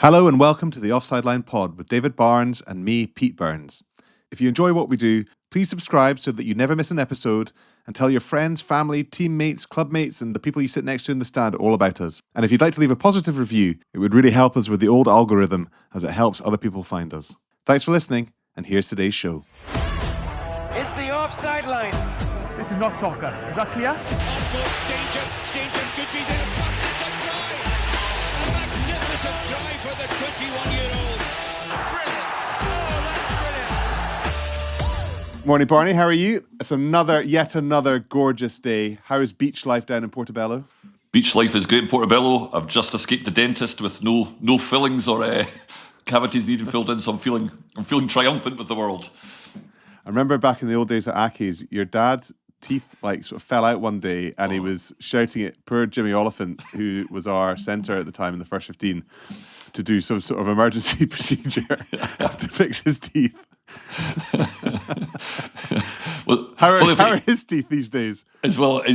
Hello and welcome to the Offside Line Pod with David Barnes and me, Pete Burns. If you enjoy what we do, please subscribe so that you never miss an episode and tell your friends, family, teammates, clubmates and the people you sit next to in the stand all about us. And if you'd like to leave a positive review, it would really help us with the old algorithm as it helps other people find us. Thanks for listening, and here's today's show. It's the offside line. This is not soccer. Is that clear? On goal, Stainton could be there. Fuck, it's a try. A magnificent try for the 21-year-old. Brilliant. Oh, that's brilliant. Morning, Barney. How are you? It's yet another gorgeous day. How is beach life down in Portobello? Beach life is great in Portobello. I've just escaped the dentist with no fillings or cavities needed filled in, so I'm feeling triumphant with the world. I remember back in the old days at Aki's, your dad's teeth sort of fell out one day and he was shouting at poor Jimmy Oliphant, who was our centre at the time in the first 15, to do some sort of emergency procedure to fix his teeth. Well, how are his teeth these days? As well, I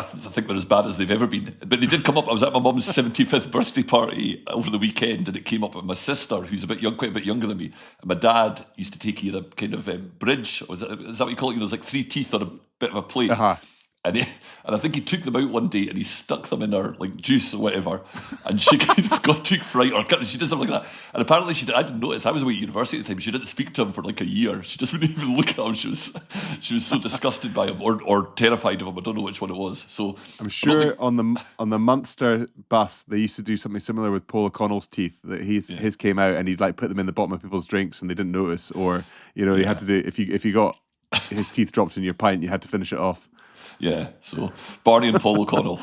think they're as bad as they've ever been. But they did come up. I was at my mum's 75th birthday party over the weekend, and it came up with my sister, who's quite a bit younger than me. And my dad used to take a kind of bridge. Is that what you call it? There's like 3 teeth on a bit of a plate. Uh-huh. And I think he took them out one day and he stuck them in her juice or whatever, and she kind of took fright, or she did something like that. And apparently I didn't notice. I was away at university at the time. She didn't speak to him for a year. She just wouldn't even look at him. She was so disgusted by him or terrified of him. I don't know which one it was. So I'm sure on the Munster bus they used to do something similar with Paul O'Connell's teeth. That his came out and he'd put them in the bottom of people's drinks and they didn't notice, or he had to do if you got his teeth dropped in your pint, you had to finish it off. Yeah, so Barney and Paul O'Connell.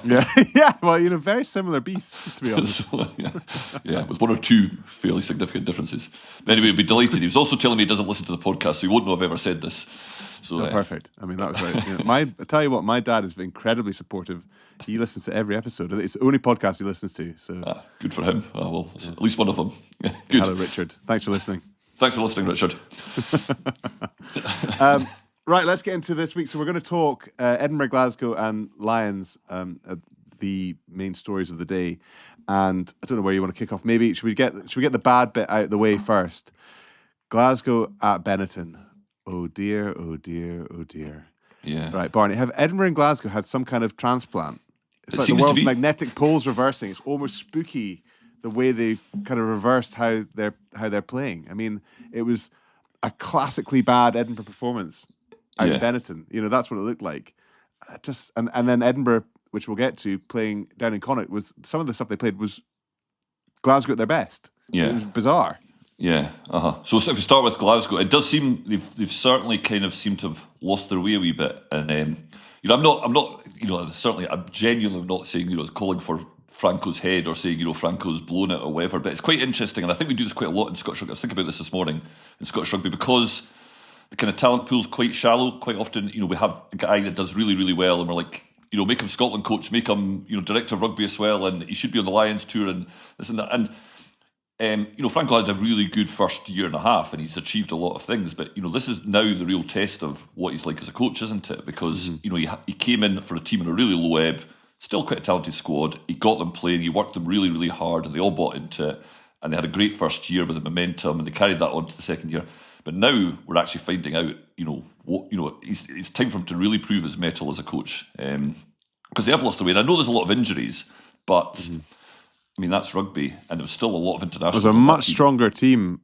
yeah. Well, very similar beasts, to be honest. yeah, with 1 or 2 fairly significant differences. But anyway, he'd be delighted. He was also telling me he doesn't listen to the podcast, so he won't know I've ever said this. So perfect. I mean, that was right. I tell you what, my dad is incredibly supportive. He listens to every episode. It's the only podcast he listens to. So good for him. Well, at least one of them. Good. Hello, Richard. Thanks for listening. Thanks for listening, Richard. Right, let's get into this week. So we're going to talk Edinburgh, Glasgow and Lions, the main stories of the day. And I don't know where you want to kick off. Maybe should we get the bad bit out of the way first? Glasgow at Benetton. Oh dear, oh dear, oh dear. Yeah. Right, Barney, have Edinburgh and Glasgow had some kind of transplant? It's like the seems world's to be magnetic poles reversing. It's almost spooky the way they've kind of reversed how they're playing. I mean, it was a classically bad Edinburgh performance out in Benetton. That's what it looked like. And then Edinburgh, which we'll get to, playing down in Connacht, was some of the stuff they played was Glasgow at their best. Yeah. It was bizarre. Yeah. So if we start with Glasgow, it does seem they've certainly kind of seemed to have lost their way a wee bit. And I'm not certainly I'm genuinely not saying calling for Franco's head or saying Franco's blown it or whatever. But it's quite interesting, and I think we do this quite a lot in Scottish rugby. I was thinking about this morning in Scottish rugby because the kind of talent pool's quite shallow. Quite often, we have a guy that does really, really well, and we're like, make him Scotland coach, make him, director of rugby as well, and he should be on the Lions tour and this and that. And Franco had a really good first year and a half, and he's achieved a lot of things. But this is now the real test of what he's like as a coach, isn't it? Because he came in for a team in a really low ebb, still quite a talented squad. He got them playing, he worked them really, really hard, and they all bought into it. And they had a great first year with the momentum, and they carried that on to the second year. But now we're actually finding out, it's time for him to really prove his mettle as a coach, because they have lost their way. And I know there's a lot of injuries, but I mean that's rugby, and there was still a lot of internationals. It was a much stronger team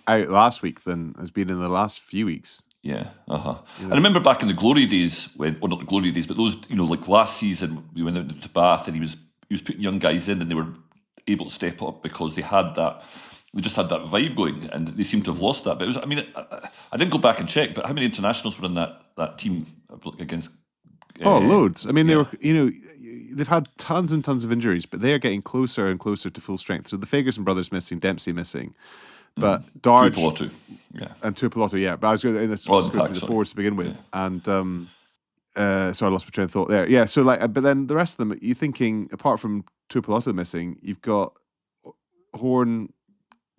out last week than has been in the last few weeks. Yeah, I remember back in the glory days not the glory days, but those like last season we went into Bath, and he was putting young guys in, and they were able to step up because they had that. We just had that vibe going, and they seem to have lost that. But it was, I didn't go back and check, but how many internationals were in that team against? Loads. I mean, they were, they've had tons and tons of injuries, but they are getting closer and closer to full strength. So the Ferguson brothers missing, Dempsey missing, but Darge and Tuipulotu, But I was going to go through the forwards to begin with, and so I lost my train of thought there. Yeah, so but then the rest of them, you're thinking apart from Tuipulotu missing, you've got Horn,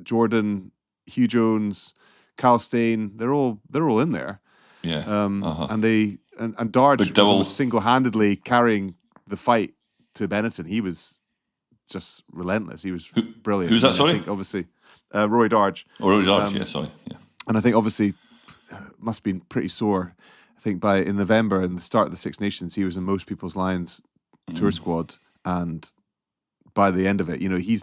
Jordan, Hugh Jones, Cal Stain, they're all in there. Yeah. And Darge was almost single-handedly carrying the fight to Benetton. He was just relentless. He was brilliant. Who's that? Sorry, I think obviously Rory Darge. Oh, Rory Darge. Yeah. And I think obviously must have been pretty sore. I think in November and the start of the Six Nations, he was in most people's Lions tour squad, and by the end of it, he's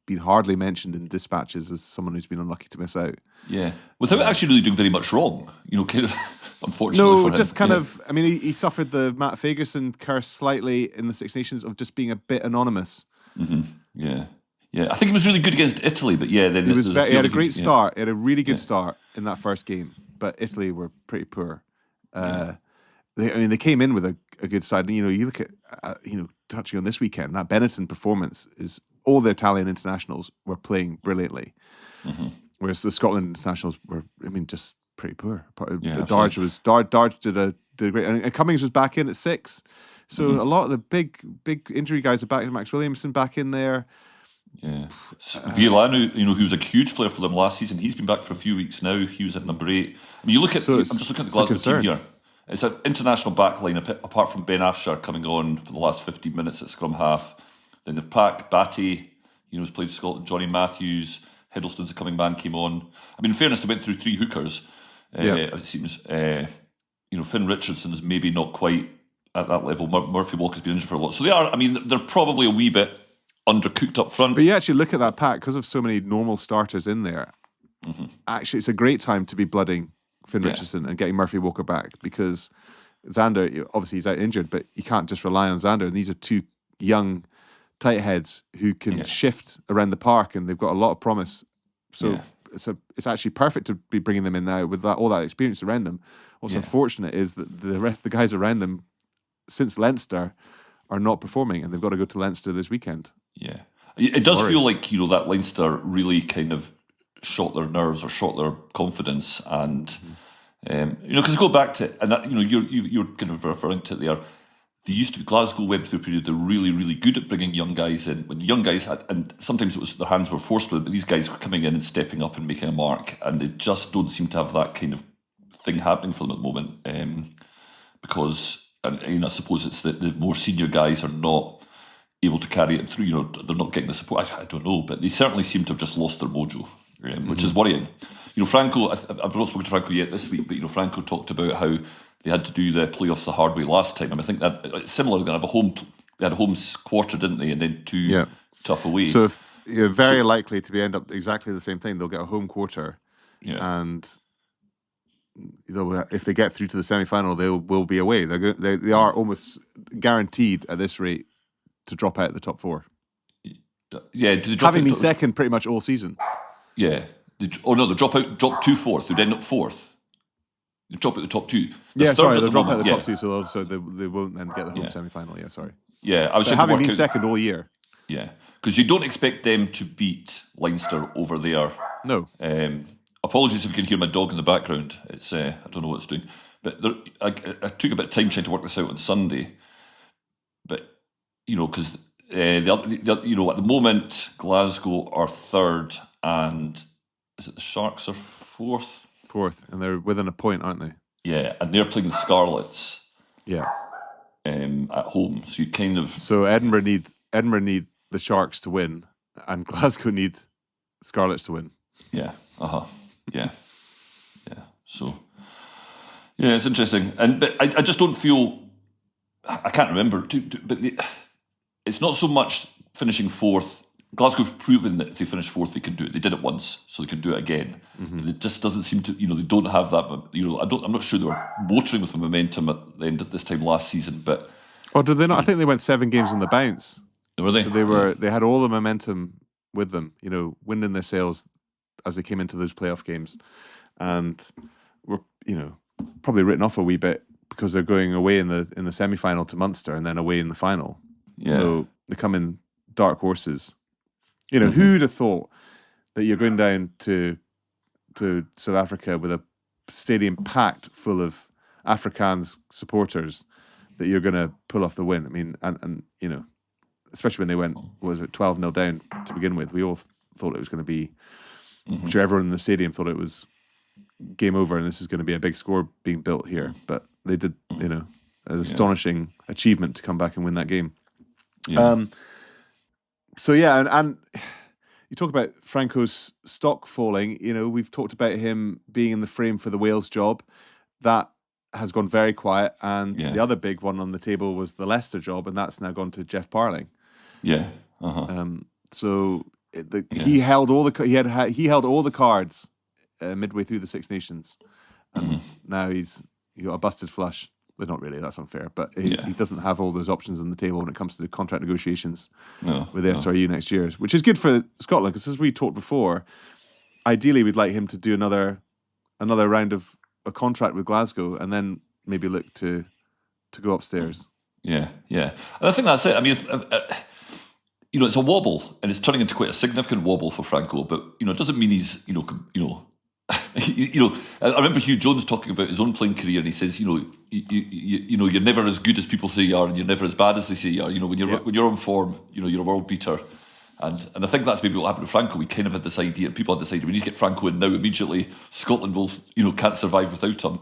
been hardly mentioned in dispatches as someone who's been unlucky to miss out. Yeah, without actually really doing very much wrong, kind of. Unfortunately, no, for him. just kind of. I mean, he suffered the Matt Fagerson curse slightly in the Six Nations of just being a bit anonymous. Mm-hmm. Yeah. I think he was really good against Italy, but then he had a great start. He had a really good start in that first game, but Italy were pretty poor. They came in with a good side. You look at touching on this weekend, that Benetton performance is all the Italian internationals were playing brilliantly, whereas the Scotland internationals were, just pretty poor. Darge did a great, and Cummings was back in at 6, so a lot of the big injury guys are back. Max Williamson back in there. Yeah, Violano, who was a huge player for them last season, he's been back for a few weeks now. He was at number 8. I mean, you look at. I'm just looking at the Glasgow team here. It's an international backline, apart from Ben Afshar coming on for the last 15 minutes at scrum half. Then they've Pack, Batty, who's played for Scotland, Johnny Matthews, Hiddleston's a coming man, came on. I mean, in fairness, they went through 3 hookers. It seems, Finn Richardson is maybe not quite at that level. Murphy Walker's been injured for a lot. So they're probably a wee bit undercooked up front. But you actually look at that pack, because of so many normal starters in there, actually it's a great time to be blooding Finn Richardson and getting Murphy Walker back, because Xander, obviously he's out injured, but you can't just rely on Xander, and these are 2 young tight heads who can shift around the park, and they've got a lot of promise. So it's actually perfect to be bringing them in now with all that experience around them. What's unfortunate is that the guys around them since Leinster are not performing, and they've got to go to Leinster this weekend. Yeah, it does feel like that Leinster really kind of shot their nerves or shot their confidence, and because go back to, and you're kind of referring to it there. They used to be, Glasgow went through a period they're really, really good at bringing young guys in. When the young guys had, and sometimes it was their hands were forced with it, but these guys were coming in and stepping up and making a mark, and they just don't seem to have that kind of thing happening for them at the moment. Because, and I suppose it's that the more senior guys are not able to carry it through. They're not getting the support. I don't know, but they certainly seem to have just lost their mojo, which is worrying. Franco, I've not spoken to Franco yet this week, but Franco talked about how they had to do the playoffs the hard way last time. I think that it's similar. They had a home quarter, didn't they, and then 2 tough away. So you're very likely to end up exactly the same thing. They'll get a home quarter, and if they get through to the semi-final, they will be away. They are almost guaranteed at this rate to drop out of the top 4. Yeah, having been second pretty much all season. Yeah. They drop 2-4th. They'd end up 4th. They drop out the top 2. They'll drop out the top 2, so they won't then get the home semi-final. Yeah, sorry. Yeah, I was having been second all year. Yeah, because you don't expect them to beat Leinster over there. No. Apologies if you can hear my dog in the background. It's I don't know what it's doing, but I took a bit of time trying to work this out on Sunday. But because at the moment Glasgow are 3rd, and is it the Sharks are 4th? 4th, and they're within a point, aren't they? Yeah, and they're playing the Scarlets. Yeah. At home, so you kind of. So Edinburgh need the Sharks to win, and Glasgow need Scarlets to win. Yeah. Yeah. So. Yeah, it's interesting, but I just don't feel. I can't remember, but it's not so much finishing 4th. Glasgow's proven that if they finish 4th, they can do it. They did it once, so they can do it again. But it just doesn't seem to, they don't have that. I'm not sure they were motoring with the momentum at the end of this time last season. But did they not? I think they went 7 games on the bounce. Were they? So they had all the momentum with them. Wind in their sails as they came into those playoff games, and were probably written off a wee bit because they're going away in the semi-final to Munster and then away in the final. Yeah. So they come in dark horses. Who'd have thought that you're going down to South Africa with a stadium packed full of Afrikaans supporters, that you're going to pull off the win? I mean, and especially when they went, 12-0 down to begin with, we all thought it was going to be, I'm sure everyone in the stadium thought it was game over and this is going to be a big score being built here. But they did, an astonishing achievement to come back and win that game. Yeah. So yeah, and you talk about Franco's stock falling. We've talked about him being in the frame for the Wales job. That has gone very quiet, and the other big one on the table was the Leicester job, and that's now gone to Jeff Parling. Yeah. So he held all the cards midway through the Six Nations, and now he's got a busted flush. Well, not really. That's unfair, but he doesn't have all those options on the table when it comes to the contract negotiations with the SRU next year, which is good for Scotland because, as we talked before, ideally we'd like him to do another round of a contract with Glasgow and then maybe look to go upstairs. Yeah. And I think that's it. I mean, it's a wobble, and it's turning into quite a significant wobble for Franco. But it doesn't mean he's I remember Hugh Jones talking about his own playing career, and he says, you're never as good as people say you are, and you're never as bad as they say you are. When you're on form, you're a world beater. And I think that's maybe what happened with Franco. We kind of had this idea, and people had this idea, we need to get Franco in now immediately. Scotland will, can't survive without him.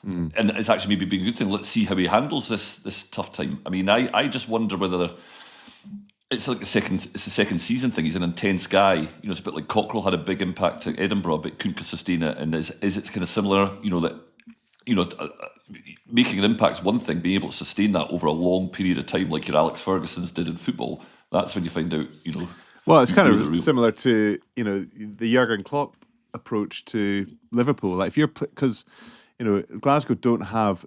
And it's actually maybe being a good thing. Let's see how he handles this tough time. I mean, I just wonder whether it's like the second season thing. He's an intense guy. It's a bit like Cockrell had a big impact at Edinburgh, but couldn't sustain it. And is it kind of similar? Making an impact's one thing. Being able to sustain that over a long period of time, like your Alex Ferguson's did in football, that's when you find out. Well, it's kind of similar to the Jurgen Klopp approach to Liverpool. Like because Glasgow don't have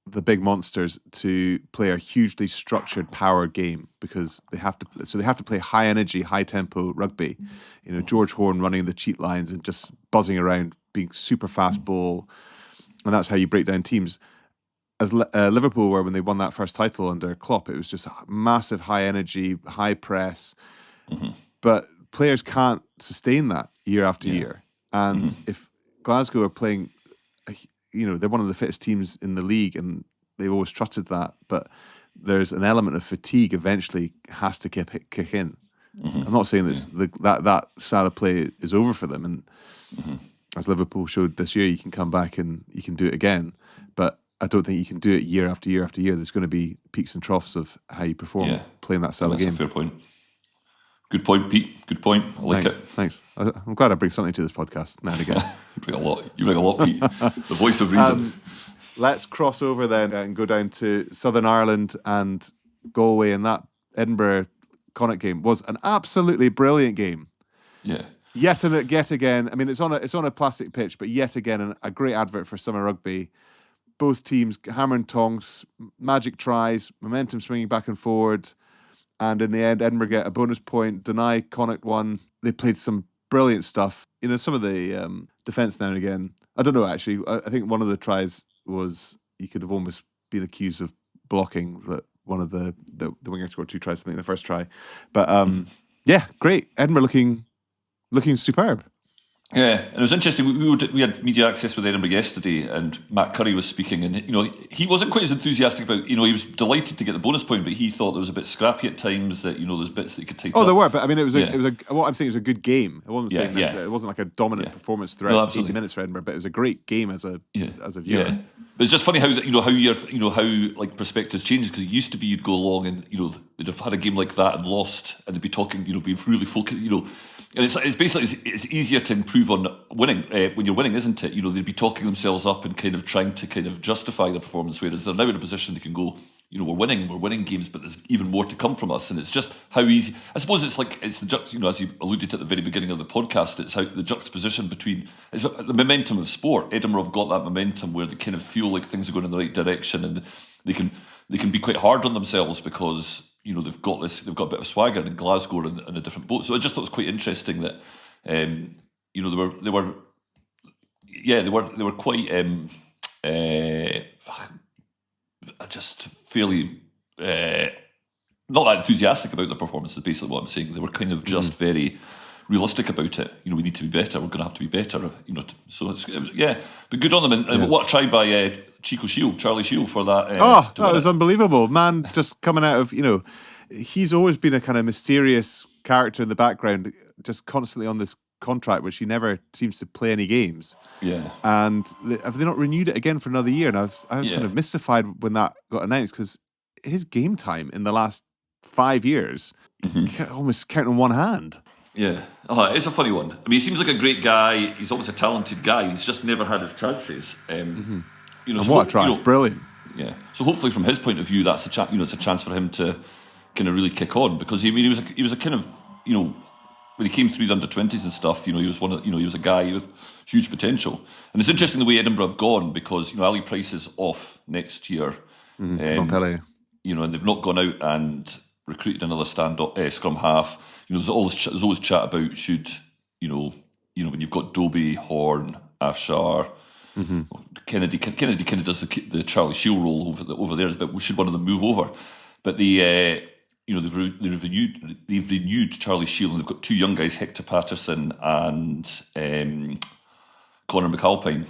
the big monsters to play a hugely structured power game because they have to play high energy, high tempo rugby. George Horne running the cheat lines and just buzzing around, being super fast ball, and that's how you break down teams. As Liverpool were when they won that first title under Klopp, it was just a massive high energy, high press. But players can't sustain that year after year. And if Glasgow are playing, they're one of the fittest teams in the league, and they've always trusted that. But there's an element of fatigue eventually has to kick in. I'm not saying that style of play is over for them. And as Liverpool showed this year, you can come back and you can do it again. But I don't think you can do it year after year after year. There's going to be peaks and troughs of how you perform playing that style of game. That's a fair point. Good point, Pete. Good point. I like it. Thanks. I'm glad I bring something to this podcast now and again. You bring a lot, Pete. The voice of reason. Let's cross over then and go down to Southern Ireland and Galway, and that Edinburgh Connacht game was an absolutely brilliant game. Yeah. Yet again. I mean, it's on a plastic pitch, but yet again a great advert for summer rugby. Both teams hammer and tongs, magic tries, momentum swinging back and forward. And in the end, Edinburgh get a bonus point. Deny Connacht won. They played some brilliant stuff. Some of the defence now and again. I don't know, actually. I think one of the tries was, you could have almost been accused of blocking that one of the winger scored 2 tries, I think, in the first try. But yeah, great. Edinburgh looking superb. Yeah, and it was interesting. We had media access with Edinburgh yesterday, and Matt Curry was speaking, and he wasn't quite as enthusiastic about. He was delighted to get the bonus point, but he thought there was a bit scrappy at times. That there's bits that you could take. There were, but I mean, it was what I'm saying is a good game. I wasn't saying it wasn't like a dominant performance throughout 80 minutes for Edinburgh, but it was a great game as a viewer. Yeah. But it's just funny how how perspectives change, because it used to be you'd go along and they'd have had a game like that and lost, and they'd be talking, being really focused, And it's basically it's easier to improve on winning when you're winning, isn't it? They'd be talking themselves up and kind of trying to kind of justify their performance, whereas they're now in a position they can go, we're winning games, but there's even more to come from us. And it's just how easy. I suppose it's the as you alluded to at the very beginning of the podcast, it's how the juxtaposition between it's the momentum of sport. Edinburgh have got that momentum where they kind of feel like things are going in the right direction, and they can be quite hard on themselves because they've got a bit of swagger, and Glasgow are in a different boat. So I just thought it was quite interesting that they were quite just fairly not that enthusiastic about the performance. Is basically what I'm saying. They were kind of just very realistic about it. We need to be better. We're going to have to be better. So it's but good on them. And what a try by Charlie Shield for that. That was unbelievable, man! Just coming out of he's always been a kind of mysterious character in the background, just constantly on this contract, which he never seems to play any games. Yeah. And have they not renewed it again for another year? And I was kind of mystified when that got announced, because his game time in the last 5 years, almost count on one hand. Yeah, it's a funny one. I mean, he seems like a great guy. He's always a talented guy. He's just never had his chances. And what a try! Brilliant. Yeah. So hopefully, from his point of view, that's it's a chance for him to kind of really kick on, because he was a kind of, when he came through the under-20s and stuff, he was a guy with huge potential. And it's interesting the way Edinburgh have gone, because Ali Price is off next year. And they've not gone out and recruited another scrum half. There's always chat about should when you've got Dobie, Horn, Afshar, Kennedy kind of does the Charlie Shield role over there, but should one of them move over? But they've renewed Charlie Shield, and they've got two young guys, Hector Patterson and Connor McAlpine,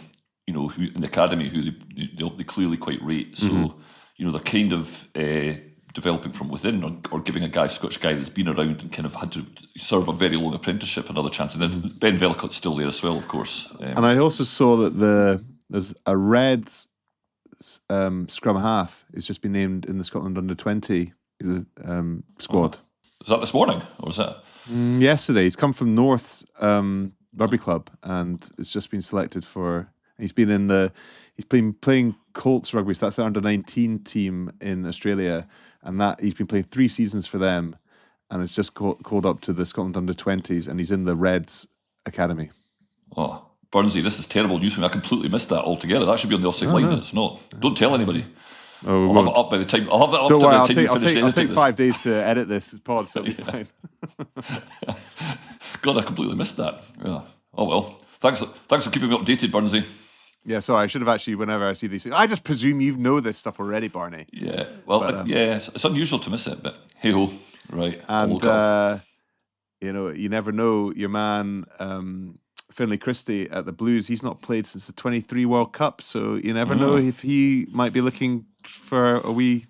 who in the academy, who they clearly quite rate. So they're kind of developing from within, or giving a Scottish guy that's been around and kind of had to serve a very long apprenticeship another chance. And then Ben Vellicott's still there as well, of course. And I also saw that there's a Reds scrum half has just been named in the Scotland under-20 squad. Was that this morning, or was that yesterday? He's come from North's rugby club, and it's just been selected for. He's been playing Colts rugby, so that's the under-19 team in Australia, and that he's been playing 3 seasons for them, and it's just called up to the Scotland under-20s, and he's in the Reds academy. Oh, Burnsy, this is terrible news for me. I completely missed that altogether. That should be on the offside line. It's not. Don't tell anybody. Oh, I'll have it up by the time. I'll have that up Don't by worry, the time you finish editing. I'll take 5 days to edit this pod, so it'll be fine. God, I completely missed that. Yeah. Oh well. Thanks for keeping me updated, Burnsy. Yeah, sorry, I should have actually, whenever I see these things, I just presume you know this stuff already, Barney. Yeah, well, it's unusual to miss it, but hey-ho, right. And, you never know, your man, Finlay Christie at the Blues, he's not played since the 23 World Cup, so you never know if he might be looking for a wee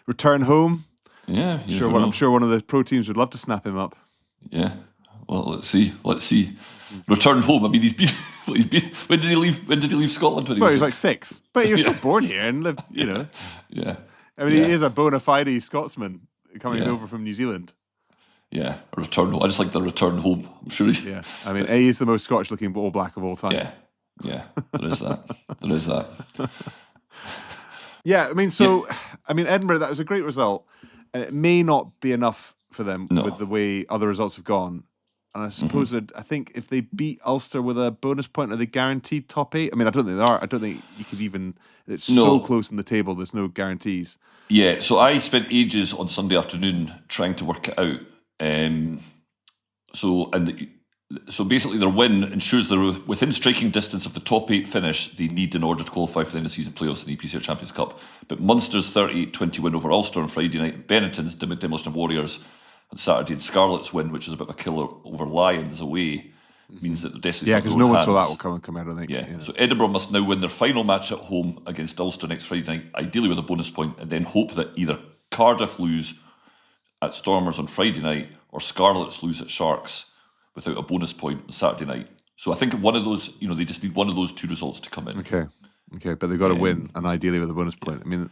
return home. Yeah, I'm sure one of the pro teams would love to snap him up. Yeah, well, let's see. Return home. I mean, he's been. When did he leave? When did he leave Scotland? He was like 6, but he was still born here and lived. Yeah. I mean, he is a bona fide Scotsman coming over from New Zealand. Yeah, a return home. I just like the return home. I'm sure. Yeah, I mean, he is the most Scottish-looking All Black of all time. Yeah. There is that. Yeah, I mean, Edinburgh. That was a great result, and it may not be enough for them with the way other results have gone. And I suppose I think if they beat Ulster with a bonus point, are they guaranteed top 8? I mean, I don't think they are. I don't think you could even. It's so close in the table. There's no guarantees. Yeah. So I spent ages on Sunday afternoon trying to work it out. So basically, their win ensures they're within striking distance of the top 8 finish they need in order to qualify for the end of season playoffs in the EPCR Champions Cup. But Munster's 38-20 win over Ulster on Friday night, Benetton's Demolition Warriors on Saturday, and Scarlet's win, which is a bit of a killer over Lions away, means that the destiny. Yeah, because no one saw that will come out. I think. Yeah. So Edinburgh must now win their final match at home against Ulster next Friday night, ideally with a bonus point, and then hope that either Cardiff lose at Stormers on Friday night or Scarlets lose at Sharks without a bonus point on Saturday night. So I think one of those, they just need one of those 2 results to come in. Okay, but they've got to win, and ideally with a bonus point. I mean.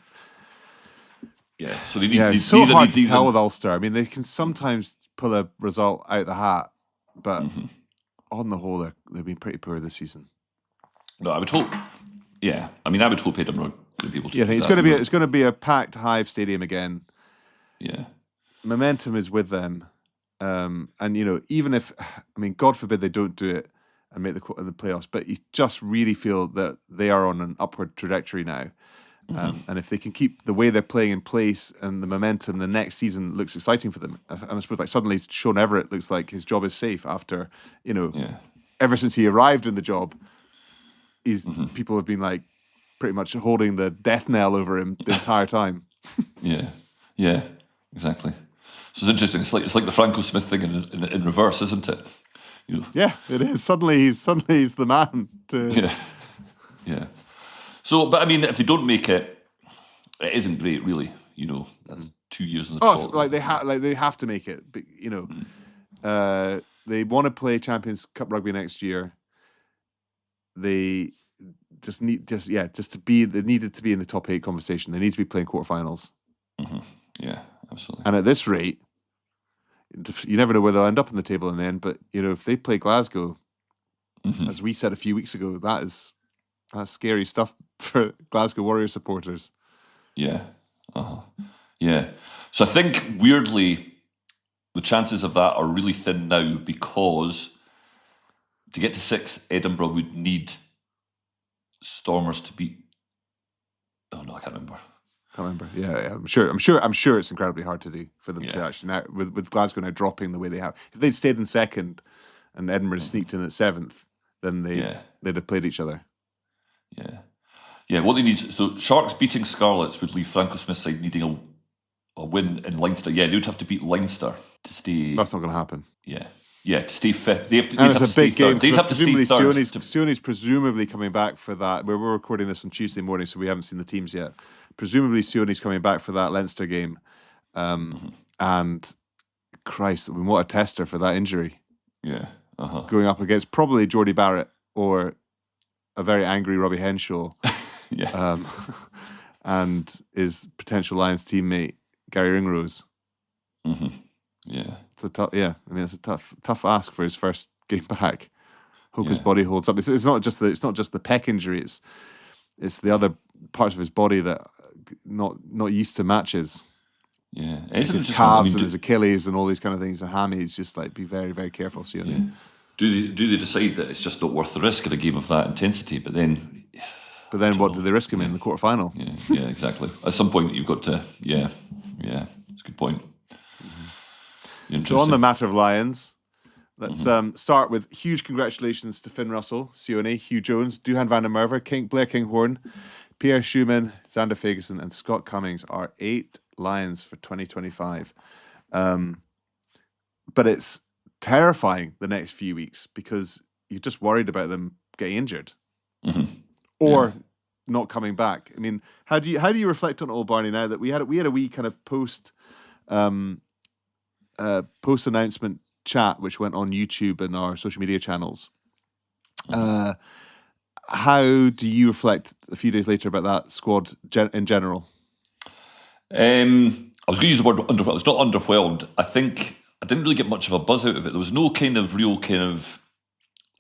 Yeah, so they need. Yeah, it's so hard to tell with Ulster. I mean, they can sometimes pull a result out the hat, but on the whole, they've been pretty poor this season. No, I would hope. Yeah, I mean, I would hope Edinburgh could be able to. Yeah, I think it's going to be a packed Hive Stadium again. Yeah, momentum is with them, and even if, God forbid they don't do it and make the playoffs, but you just really feel that they are on an upward trajectory now. And if they can keep the way they're playing in place and the momentum, the next season looks exciting for them. And I suppose suddenly Sean Everett looks like his job is safe after, ever since he arrived in the job, people have been pretty much holding the death knell over him the entire time. Yeah, exactly. So it's interesting. It's like the Franco Smith thing in reverse, isn't it? Yeah, it is. Suddenly he's the man to. Yeah. So, but I mean, if they don't make it, it isn't great, really. That's 2 years in the trot. So they have to make it. But, they want to play Champions Cup rugby next year. They just need to be. They needed to be in the top 8 conversation. They need to be playing quarterfinals. Yeah, absolutely. And at this rate, you never know where they'll end up in the table in the end. But if they play Glasgow, as we said a few weeks ago, that's scary stuff for Glasgow Warriors supporters. Yeah. Yeah. So I think weirdly, the chances of that are really thin now, because to get to 6th, Edinburgh would need Stormers to beat. Oh no, I can't remember. Yeah. I'm sure it's incredibly hard to do for them to actually now, with Glasgow now dropping the way they have. If they'd stayed in 2nd and Edinburgh sneaked in at 7th, then they'd have played each other. Yeah. What they need. So Sharks beating Scarlets would leave Franco Smith's side needing a win in Leinster. Yeah, they would have to beat Leinster to stay. That's not going to happen. Yeah, to stay 5th. It's a big game. They'd have to stay 3rd. Sione's presumably coming back for that. We're recording this on Tuesday morning, so we haven't seen the teams yet. Presumably Sione's coming back for that Leinster game. And Christ, what a tester for that injury. Yeah. Going up against probably Geordie Barrett or a very angry Robbie Henshaw. And his potential Lions teammate Gary Ringrose. Yeah, it's a tough. Yeah, I mean, it's a tough ask for his first game back. Hope his body holds up. It's not just the pec injury. It's the other parts of his body that not used to matches. Yeah, his calves and his Achilles and all these kind of things. And hammies, just like be very, very careful. Sione. Yeah. Do they decide that it's just not worth the risk in a game of that intensity? But then what do they risk him in the quarterfinal? Yeah, exactly. At some point, you've got to. Yeah, it's a good point. So on the matter of Lions, let's start with huge congratulations to Finn Russell, Sione, Hugh Jones, Duhan van der Merwe, Blair Kinghorn, Pierre Schumann, Xander Fagerson, and Scott Cummings are 8 Lions for 2025. But it's terrifying the next few weeks because you're just worried about them getting injured or not coming back. I mean, how do you reflect on it all, Barney? Now that we had a wee kind of post announcement chat which went on YouTube and our social media channels. How do you reflect a few days later about that squad in general? I was going to use the word underwhelmed. It's not underwhelmed. I think I didn't really get much of a buzz out of it. There was no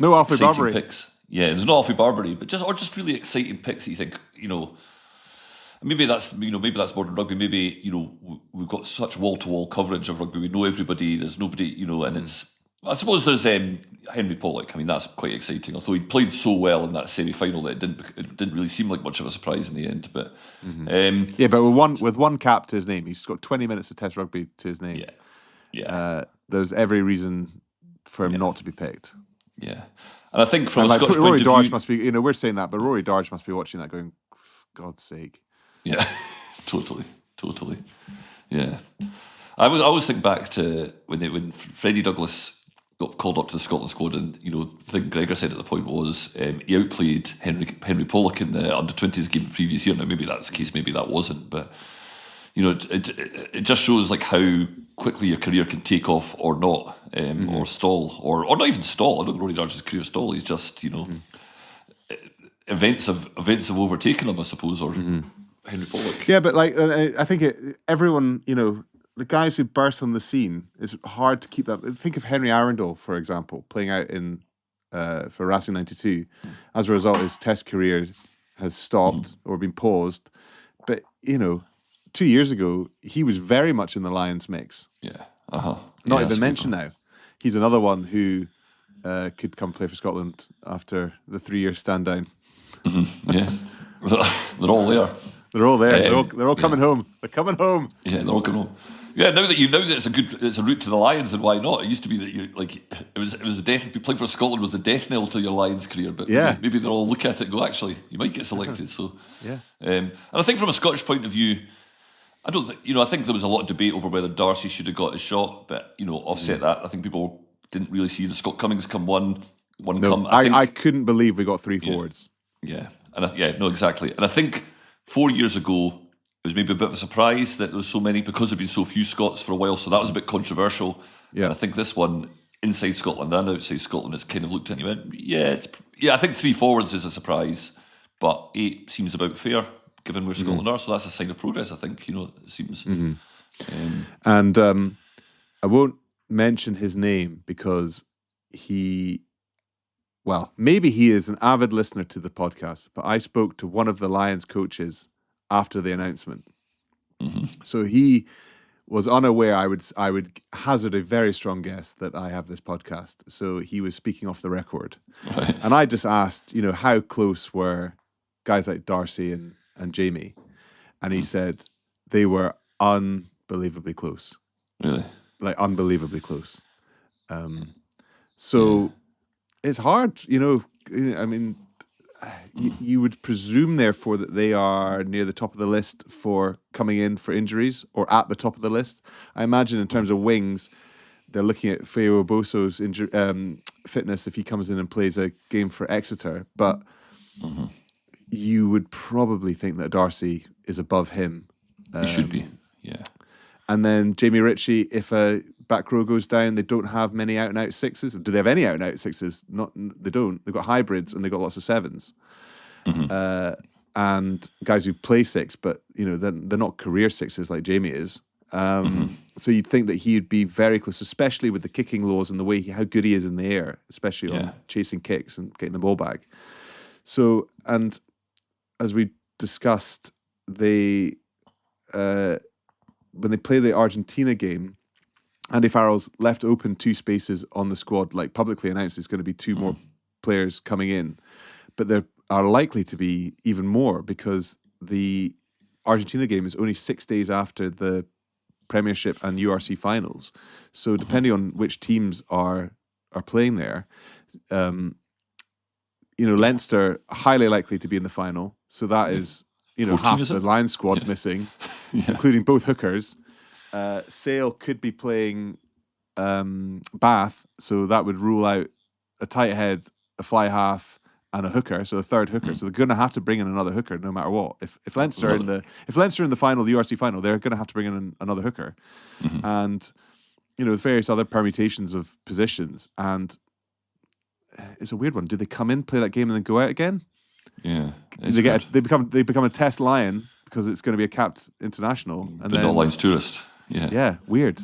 no Alfie Barbary picks. Yeah, there's no Alfie Barbary, but just really exciting picks that you think, maybe that's modern rugby. Maybe, we've got such wall-to-wall coverage of rugby. We know everybody. There's nobody, and it's. I suppose there's Henry Pollock. I mean, that's quite exciting. Although he played so well in that semi-final that it didn't really seem like much of a surprise in the end. But but with one cap to his name, he's got 20 minutes of Test rugby to his name. There's every reason for him not to be picked. Yeah, and I think from a Scottish Rory point of Darge view, must be. We're saying that, but Rory Darge must be watching that, going, for God's sake. Yeah, totally. Yeah, I always think back to when Freddie Douglas got called up to the Scotland squad, and the thing Gregor said at the point was he outplayed Henry Pollock in the under-20s game the previous year. Now maybe that's the case, maybe that wasn't, but it just shows like how quickly your career can take off or not, or stall, or not even stall. I don't think Rory Darge's career stall. He's just events have overtaken him, I suppose, or Henry Pollock. Yeah, but I think everyone, the guys who burst on the scene, it's hard to keep that. Think of Henry Arundel, for example, playing out in for Racing 92. As a result, his Test career has stopped or been paused. But 2 years ago, he was very much in the Lions mix. Yeah. Not even mentioned now. He's another one who could come play for Scotland after the 3-year stand down. Yeah. They're all there. They're all there. They're all coming home. They're coming home. Yeah, they're all coming home. Yeah, now that it's a route to the Lions, and why not? It used to be that it was the death. Playing for Scotland was the death knell to your Lions career. But maybe they'll all look at it and go, actually, you might get selected. So and I think from a Scottish point of view, I don't think I think there was a lot of debate over whether Darcy should have got his shot, but offset that. I think people didn't really see the Scott Cummings come one come. I couldn't believe we got 3 forwards. Yeah, and exactly. And I think 4 years ago, it was maybe a bit of a surprise that there was so many because there had been so few Scots for a while, so that was a bit controversial. Yeah. And I think this one, inside Scotland and outside Scotland, is kind of looked at and you went, I think 3 forwards is a surprise, but 8 seems about fair given where Scotland are, so that's a sign of progress, I think. It seems And I won't mention his name because maybe he is an avid listener to the podcast, but I spoke to one of the Lions coaches after the announcement. So he was unaware. I would hazard a very strong guess that I have this podcast. So he was speaking off the record. Right. And I just asked, how close were guys like Darcy and Jamie? And he said they were unbelievably close. Really? Like unbelievably close. So it's hard, I mean, you would presume, therefore, that they are near the top of the list for coming in for injuries, or at the top of the list. I imagine in terms of wings, they're looking at Feo Boso's fitness if he comes in and plays a game for Exeter. But you would probably think that Darcy is above him. He should be, yeah. And then Jamie Ritchie, if a back row goes down, they don't have many out-and-out sixes. Do they have any out-and-out sixes? They don't. They've got hybrids and they've got lots of sevens. And guys who play six, but they're not career sixes like Jamie is. So you'd think that he'd be very close, especially with the kicking laws and the way how good he is in the air, especially on chasing kicks and getting the ball back. So, and as we discussed, when they play the Argentina game, Andy Farrell's left open 2 spaces on the squad, like publicly announced there's going to be 2 more players coming in. But there are likely to be even more because the Argentina game is only 6 days after the Premiership and URC finals. So depending on which teams are playing there, Leinster highly likely to be in the final. So that is, 14, half the Lions squad missing, including both hookers. Sale could be playing Bath, so that would rule out a tight head, a fly half, and a hooker, so a third hooker. So they're going to have to bring in another hooker no matter what. If Leinster are in the final, the URC final, they're going to have to bring in another hooker, and various other permutations of positions. And it's a weird one. Do they come in, play that game, and then go out again? Yeah, they become a test Lion because it's going to be a capped international, and then not Lions tourist. Yeah, weird.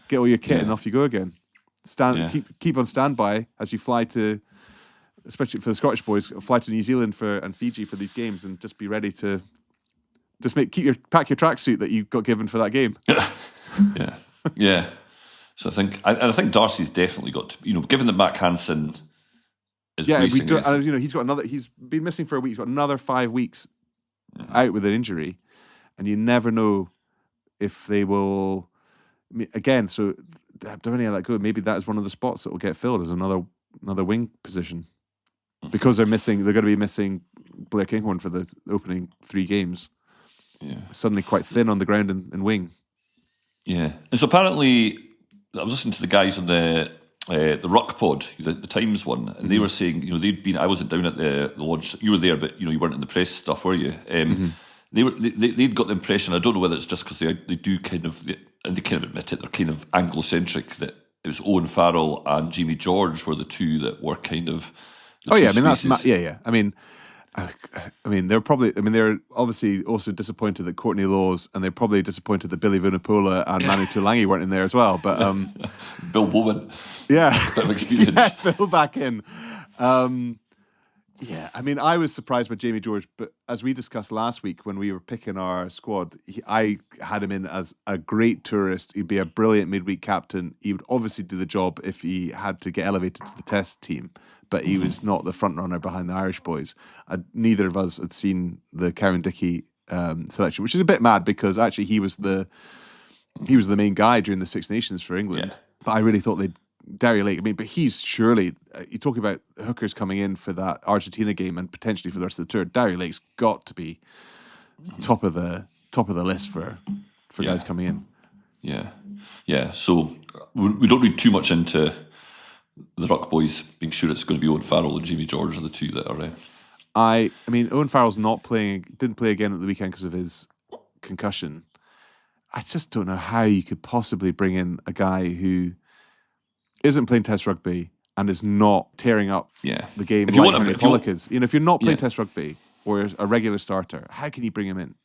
Get all your kit and off you go again. Keep on standby as you fly to, especially for the Scottish boys, fly to New Zealand and Fiji for these games, and just be ready to pack your tracksuit that you got given for that game. Yeah. So I think Darcy's definitely got to, given that Mac Hansen is racing. He's got another. He's been missing for a week. He's got another 5 weeks out with an injury, and you never know if they will again. So don't really let that go. Maybe that is one of the spots that will get filled as another wing position because they're going to be missing Blair Kinghorn for the opening 3 games. Yeah, suddenly quite thin on the ground and wing. Yeah, and so apparently I was listening to the guys on the Ruck Pod, the Times one, and they were saying, they'd been. I wasn't down at the launch. You were there, but you weren't in the press stuff, were you? They'd got the impression. I don't know whether it's just because they do kind of, and they kind of admit it. They're kind of Anglo-centric. That it was Owen Farrell and Jamie George were the 2 that were kind of. They're obviously also disappointed that Courtney Laws, and they're probably disappointed that Billy Vunipola and Manu Tulangi weren't in there as well. But Bill Bowman, bit of experience. Bill back in. I was surprised by Jamie George, but as we discussed last week when we were picking our squad, I had him in as a great tourist. He'd be a brilliant midweek captain. He would obviously do the job if he had to get elevated to the test team, but he was not the front runner behind the Irish boys. Neither of us had seen the Cowan Dickey selection, which is a bit mad because actually he was the main guy during the Six Nations for England. Yeah. But I really thought they'd Derry Lake. But he's surely, you're talking about hookers coming in for that Argentina game and potentially for the rest of the tour. Derry Lake's got to be top of the list for guys coming in. Yeah. So we don't read too much into the Ruck boys being sure it's going to be Owen Farrell and Jamie George are the 2 that are. Owen Farrell's not playing. Didn't play again at the weekend because of his concussion. I just don't know how you could possibly bring in a guy who isn't playing Test rugby and is not tearing up the game like Henry Pollock is. If you're not playing Test rugby or a regular starter, how can you bring him in?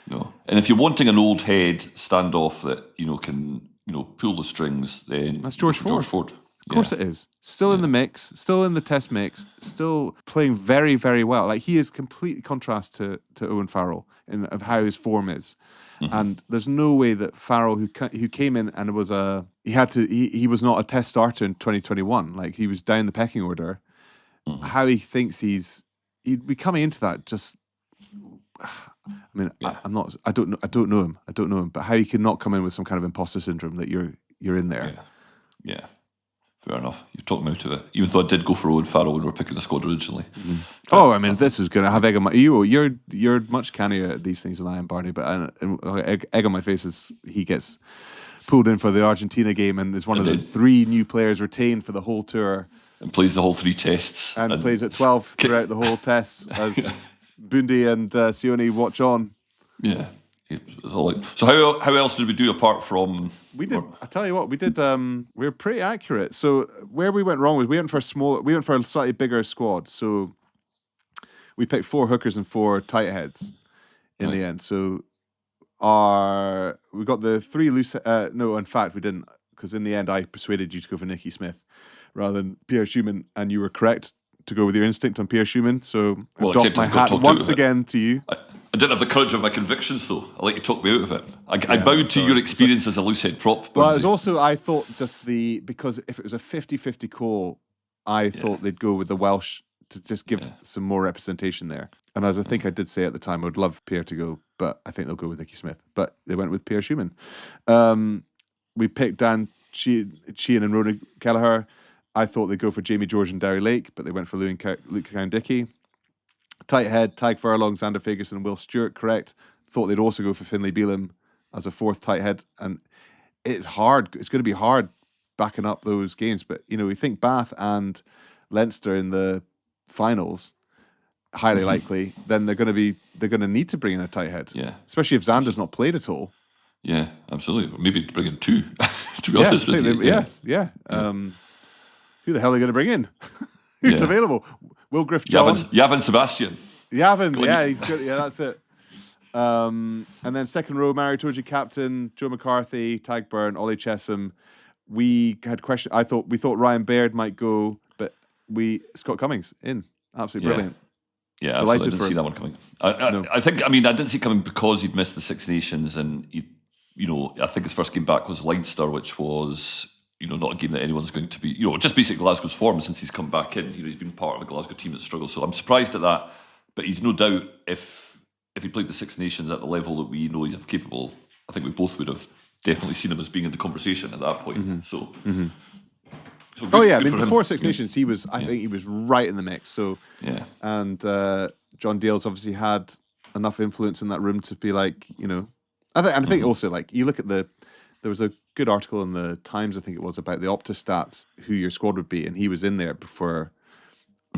No. And if you're wanting an old head standoff that, can, pull the strings, then that's George Ford. Of course it is. Still in the mix, still in the test mix, still playing very, very well. Like, he is completely contrast to Owen Farrell in of how his form is. And there's no way that Farrell, who came in and was he was not a test starter in 2021. Like, he was down the pecking order. How he thinks he'd be coming into that just. I mean, I don't know him. But how he could not come in with some kind of imposter syndrome that you're in there. Yeah. Fair enough. You've talked me out of it. Even though I did go for Owen Farrell when we were picking the squad originally. Oh, I mean, this is going to have egg on my... You're much cannier at these things than I am, Barney, but egg on my face is he gets pulled in for the Argentina game and is one of the 3 new players retained for the whole tour. And plays the whole 3 tests. And plays at 12 throughout the whole tests as Bundy and Sione watch on. Yeah. So how else did we do apart from? We did. I tell you what, we did. We were pretty accurate. So where we went wrong was we went for a slightly bigger squad. So we picked 4 hookers and 4 tight heads in the end. So we got the 3 loose. No, in fact, we didn't, because in the end I persuaded you to go for Nicky Smith rather than Pierre Schumann, and you were correct to go with your instinct on Pierre Schumann. So I doffed my hat once again to you. I didn't have the courage of my convictions, though. I let you talk me out of it. I bowed to your experience as a loosehead prop. Well, it was also, I thought, because if it was a 50-50 call, I thought they'd go with the Welsh to just give some more representation there. And as I think I did say at the time, I would love Pierre to go, but I think they'll go with Nicky Smith. But they went with Pierre Schumann. We picked Dan Sheehan and Ronan Kelleher. I thought they'd go for Jamie George and Derry Lake, but they went for Luke Cowan-Dickey. Tight head, Tadhg Furlong, Xander Ferguson, and Will Stewart, correct. Thought they'd also go for Finlay Bealham as a 4th tight head. And it's hard. It's going to be hard backing up those games. But, we think Bath and Leinster in the finals, highly likely, then they're going to need to bring in a tight head. Yeah. Especially if Xander's not played at all. Yeah, absolutely. Maybe bring in 2, to be honest with you. Yeah. Who the hell are they going to bring in? Who's available? Will Griff John? Yavin Sebastian. Yavin, he's good. Yeah, that's it. And then second row, Mario Toji captain, Joe McCarthy, Tadhg Byrne, Ollie Chesham. We had questions. We thought Ryan Baird might go, but Scott Cummings in. Absolutely brilliant. Yeah, absolutely. I didn't see that one coming. I think, I didn't see it coming because he'd missed the Six Nations, and I think his first game back was Leinster, which was not a game that anyone's going to be, just basically Glasgow's form since he's come back in. He's been part of a Glasgow team that struggles. So I'm surprised at that. But he's no doubt, if he played the Six Nations at the level that we know he's capable, I think we both would have definitely seen him as being in the conversation at that point. So good, before Six Nations, he was, I think he was right in the mix. So, and John Dale's obviously had enough influence in that room to be like, I think also, like, you look at there was a good article in the Times, I think it was, about the Opta stats, who your squad would be, and he was in there before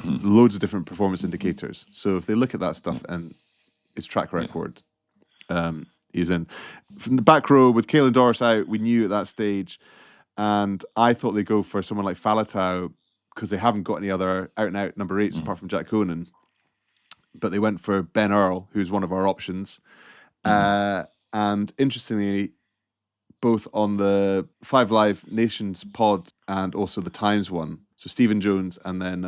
loads of different performance indicators. So if they look at that stuff and his track record, he's in. From the back row, with Caelan Doris out, we knew at that stage, and I thought they'd go for someone like Faletau, because they haven't got any other out-and-out number 8s apart from Jack Conan. But they went for Ben Earl, who's one of our options. And interestingly, both on the 5 Live Nations pod and also the Times one. So Stephen Jones and then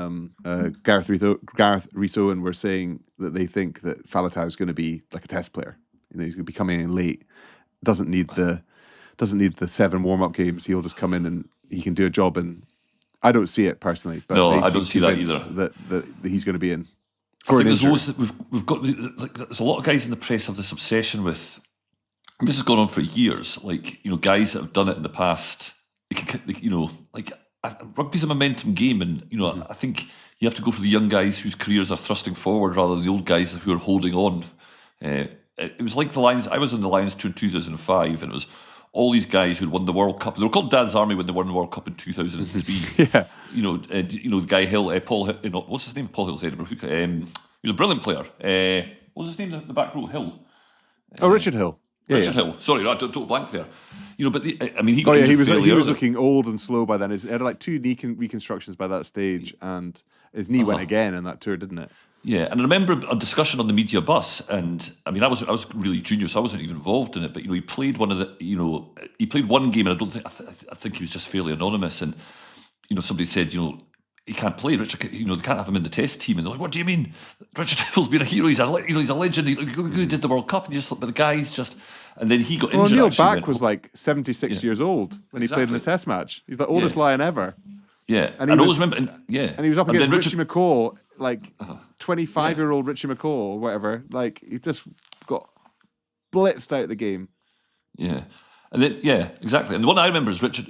Gareth Rhys-Owen were saying that they think that Faletau is going to be like a test player. He's going to be coming in late. Doesn't need the 7 warm-up games. He'll just come in and he can do a job. And I don't see it personally, but no, I don't see that either. That he's going to be in. I think we've got there's a lot of guys in the press have this obsession with. This has gone on for years. Guys that have done it in the past. Rugby's a momentum game, and I think you have to go for the young guys whose careers are thrusting forward rather than the old guys who are holding on. It was like the Lions. I was in the Lions tour in 2005, and it was all these guys who'd won the World Cup. They were called Dad's Army when they won the World Cup in 2003. Yeah. The guy Hill, Paul Hill, what's his name? Paul Hill's Edinburgh. He was a brilliant player. What was his name? The back row, Hill. Richard Hill. Richard Hill. Sorry, I took blank there. But he got he was looking old and slow by then. He had like 2 knee reconstructions by that stage, and his knee went again in that tour, didn't it? Yeah, and I remember a discussion on the media bus, and I mean, I was really junior, so I wasn't even involved in it. But he played he played one game, and I think he was just fairly anonymous. And somebody said, he can't play. Richard, they can't have him in the test team. And they're like, what do you mean? Richard Hill's been a hero. He's a legend. He did the World Cup, and but the guy's just. And then he got injured. Neil Back was like 76 years old when he played in the Test match. He's the oldest Lion ever. Yeah, and I always remember. And he was up against Richie McCaw, like 25-year-old Richie McCaw or whatever. Like he just got blitzed out of the game. Yeah, and then exactly. And the one I remember is Richard